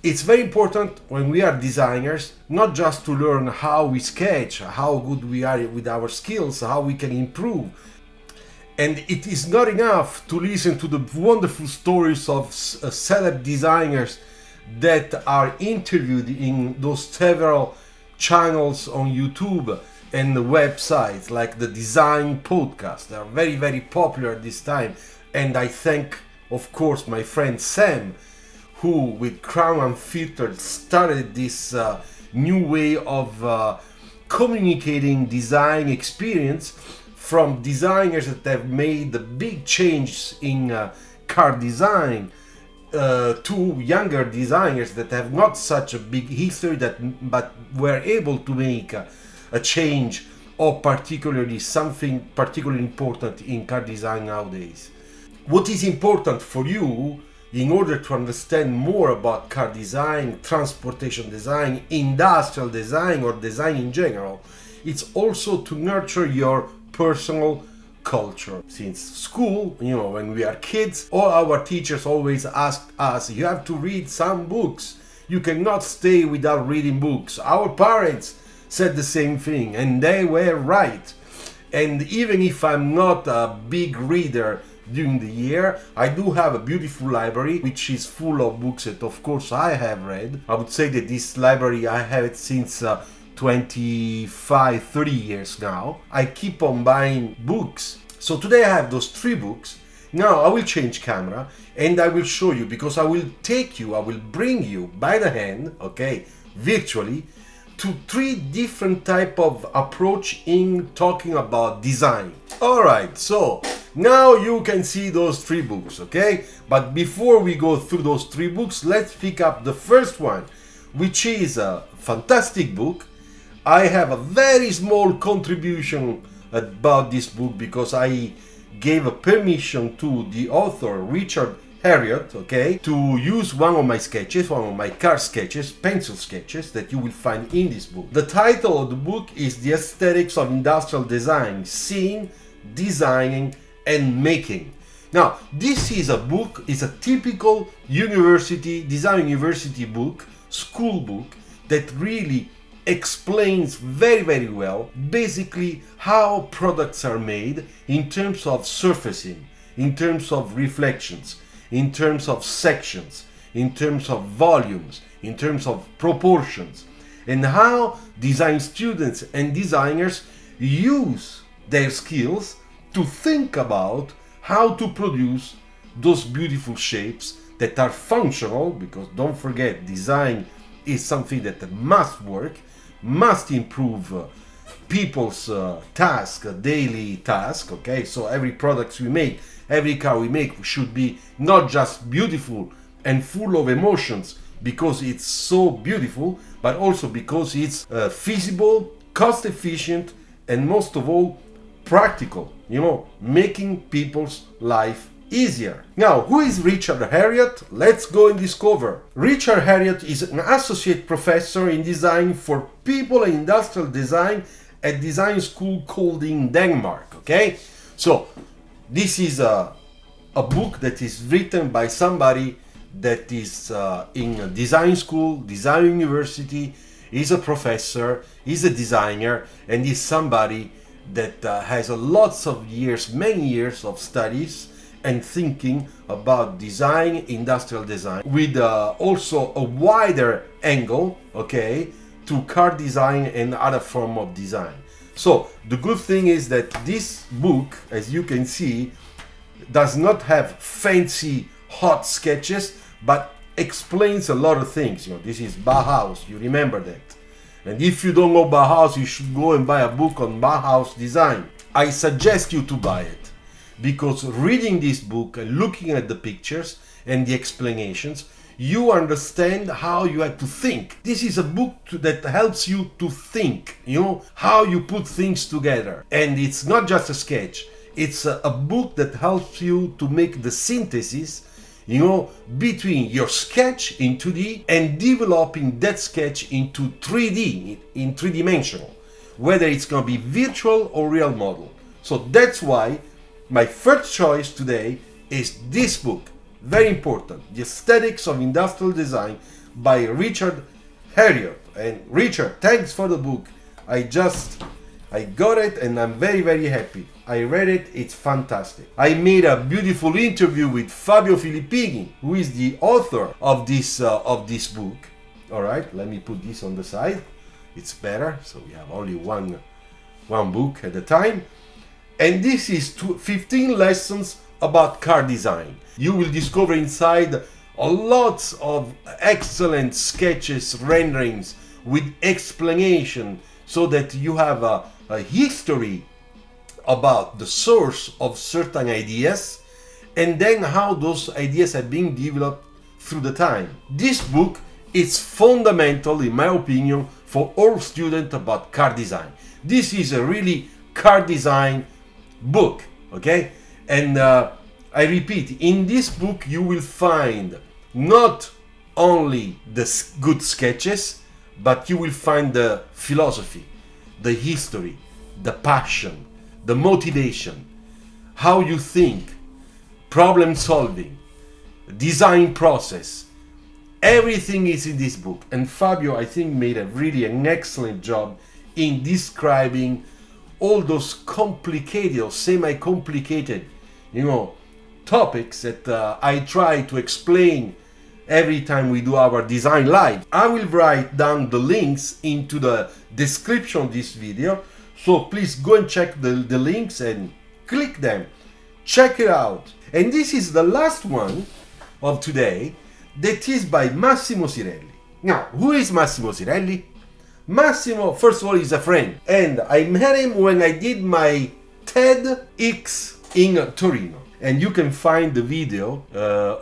It's very important when we are designers, not just to learn how we sketch, how good we are with our skills, how we can improve. And it is not enough to listen to the wonderful stories of celeb designers that are interviewed in those several channels on YouTube and the websites like the Design Podcast. They are very, very popular this time. And I thank, of course, my friend Sam, who with Crown Unfiltered started this new way of communicating design experience from designers that have made the big changes in car design to younger designers that have not such a big history but were able to make a change, or particularly something particularly important in car design nowadays. What is important for you in order to understand more about car design, transportation design, industrial design, or design in general, it's also to nurture your personal culture. Since school, you know, when we are kids, all our teachers always asked us, you have to read some books. You cannot stay without reading books. Our parents said the same thing, and they were right. And even if I'm not a big reader during the year, I do have a beautiful library which is full of books that of course I have read. I would say that this library, I have it since 25-30 years now. I keep on buying books. So today I have those 3 books. Now I will change camera and I will show you, because I will bring you by the hand, okay, virtually, to 3 different type of approach in talking about design. Alright, so now you can see those 3 books, okay? But before we go through those 3 books, let's pick up the first one, which is a fantastic book. I have a very small contribution about this book because I gave a permission to the author, Richard Herriott, okay, to use one of my sketches, one of my car sketches, pencil sketches that you will find in this book. The title of the book is The Aesthetics of Industrial Design, Seeing, Designing and Making. Now, this is a book, it's a typical university, design university book, school book, that really explains very, very well basically how products are made in terms of surfacing, in terms of reflections, in terms of sections, in terms of volumes, in terms of proportions, and how design students and designers use their skills to think about how to produce those beautiful shapes that are functional, because don't forget, design is something that must work, must improve people's task, daily task, okay? So every product we make, every car we make should be not just beautiful and full of emotions because it's so beautiful, but also because it's feasible, cost efficient, and most of all, practical, you know, making people's life easier. Now, who is Richard Herriott? Let's go and discover. Richard Herriott is an associate professor in design for people and industrial design at design school called in Denmark, okay? So, this is a book that is written by somebody that is in a design school, design university, is a professor, is a designer, and is somebody that has lots of years, many years of studies and thinking about design, industrial design, with also a wider angle, okay, to car design and other form of design. So the good thing is that this book, as you can see, does not have fancy hot sketches, but explains a lot of things. You know, this is Bauhaus, you remember that. And if you don't know Bauhaus, you should go and buy a book on Bauhaus design. I suggest you to buy it, because reading this book and looking at the pictures and the explanations, you understand how you have to think. This is a book that helps you to think, you know, how you put things together. And it's not just a sketch, it's a book that helps you to make the synthesis, you know, between your sketch in 2D and developing that sketch into 3D, in 3-dimensional, whether it's going to be virtual or real model. So that's why my first choice today is this book. Very important, The Aesthetics of Industrial Design by Richard Herriott. And Richard, thanks for the book. I got it and I'm very happy. I read it, it's fantastic. I made a beautiful interview with Fabio Filippini, who is the author of this book. All right, let me put this on the side. It's better, so we have only one book at a time. And this is 15 lessons about car design. You will discover inside a lot of excellent sketches, renderings with explanation, so that you have a history about the source of certain ideas and then how those ideas have been developed through the time. This book is fundamental, in my opinion, for all students about car design. This is a really car design book, okay? And I repeat, in this book you will find not only the good sketches, but you will find the philosophy, the history, the passion, the motivation, how you think, problem solving, design process. Everything is in this book. And Fabio, I think, made an excellent job in describing all those complicated or semi-complicated, topics that I try to explain every time we do our design live. I will write down the links into the description of this video, so please go and check the links and click them, check it out. And this is the last one of today, that is by Massimo Sireli. Now, who is Massimo Sireli? Massimo, first of all, is a friend, and I met him when I did my TEDx in Torino. And you can find the video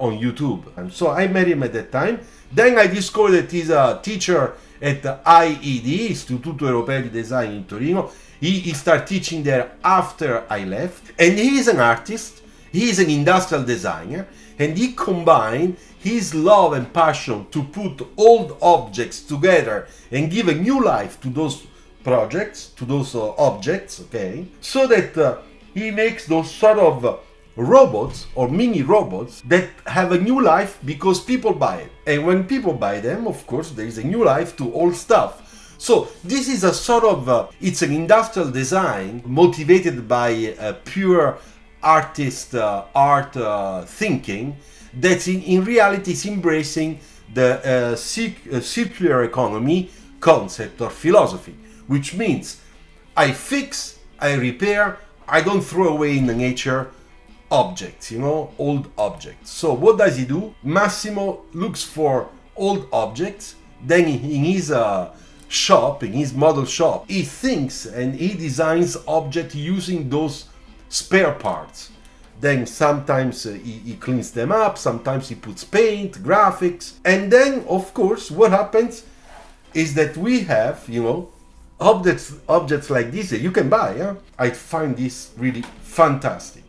on YouTube. And so I met him at that time. Then I discovered that he's a teacher at the IED, Istituto Europeo di Design in Torino. He started teaching there after I left. And he is an artist, he is an industrial designer, and he combined his love and passion to put old objects together and give a new life to those projects, to those objects, okay? So that he makes those sort of robots or mini robots that have a new life because people buy it. And when people buy them, of course, there is a new life to old stuff. So this is a sort of, it's an industrial design motivated by a pure artist art thinking that in reality is embracing the circular economy concept or philosophy, which means I fix, I repair, I don't throw away in the nature objects, old objects. So what does he do? Massimo looks for old objects, then in his shop, in his model shop, he thinks and he designs objects using those spare parts. Then sometimes he cleans them up, sometimes he puts paint, graphics, and then of course what happens is that we have, objects like this that you can buy. Yeah? I find this really fantastic.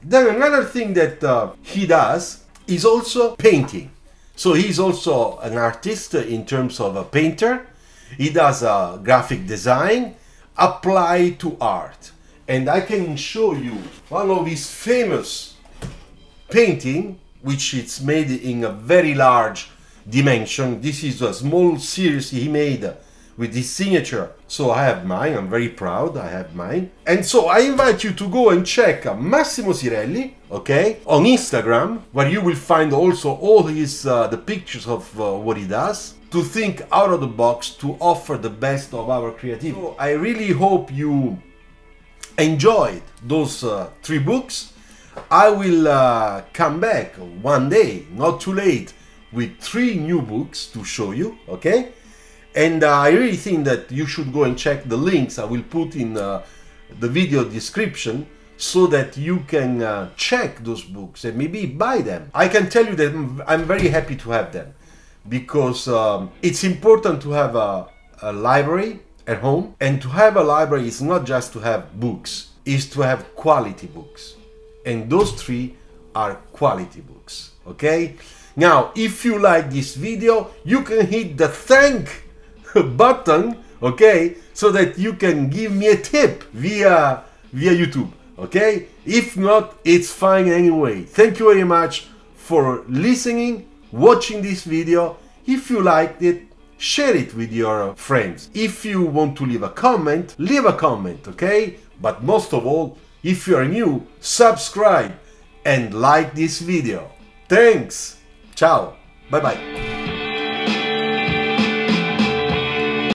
Then another thing that he does is also painting. So he's also an artist in terms of a painter. He does graphic design applied to art. And I can show you one of his famous painting, which it's made in a very large dimension. This is a small series he made with his signature. So I have mine, I'm very proud, I have mine. And so I invite you to go and check Massimo Sireli, okay, on Instagram, where you will find also all his the pictures of what he does, to think out of the box, to offer the best of our creativity. So I really hope you enjoyed those 3 books. I will come back one day, not too late, with 3 new books to show you, okay? And I really think that you should go and check the links I will put in the video description, so that you can check those books and maybe buy them. I can tell you that I'm very happy to have them, because it's important to have a library at home, and to have a library is not just to have books, it's to have quality books, and those 3 are quality books, okay? Now, if you like this video, you can hit the thank button, okay, so that you can give me a tip via YouTube, okay? If not, it's fine anyway. Thank you very much for listening, watching this video. If you liked it, share it with your friends. If you want to leave a comment, okay? But most of all, if you are new, subscribe and like this video. Thanks! Ciao! Bye bye!